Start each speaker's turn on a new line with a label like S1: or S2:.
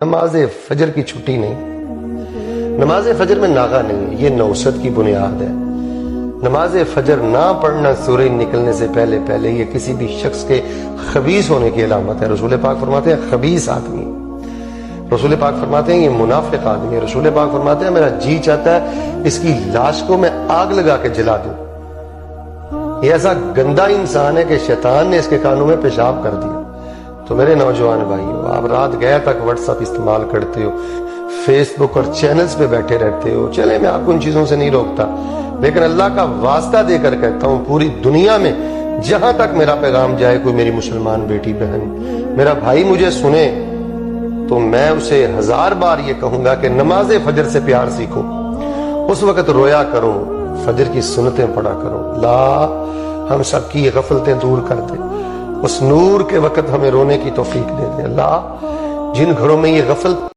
S1: نماز فجر کی چھٹی نہیں، نماز فجر میں ناغہ نہیں، یہ نوست کی بنیاد ہے۔ نماز فجر نہ پڑھنا سورج نکلنے سے پہلے پہلے یہ کسی بھی شخص کے خبیث ہونے کی علامت ہے۔ رسول پاک فرماتے ہیں خبیث آدمی، رسول پاک فرماتے ہیں یہ منافق آدمی ہے، رسول پاک فرماتے ہیں میرا جی چاہتا ہے اس کی لاش کو میں آگ لگا کے جلا دوں۔ یہ ایسا گندا انسان ہے کہ شیطان نے اس کے کانوں میں پیشاب کر دیا۔ تو میرے نوجوان بھائیو، آپ رات گئے تک واٹس ایپ استعمال کرتے ہو، فیس بک اور چینلز پہ بیٹھے رہتے ہو، چلے میں آپ کو ان چیزوں سے نہیں روکتا، لیکن اللہ کا واسطہ دے کر کہتا ہوں پوری دنیا میں جہاں تک میرا پیغام جائے، کوئی میری مسلمان بیٹی بہن میرا بھائی مجھے سنے تو میں اسے 1000 بار یہ کہوں گا کہ نماز فجر سے پیار سیکھو، اس وقت رویا کرو، فجر کی سنتیں پڑھا کرو۔ اللہ ہم سب کی یہ غفلتیں دور کر دے، اس نور کے وقت ہمیں رونے کی توفیق دے دے۔ اللہ جن گھروں میں یہ غفلت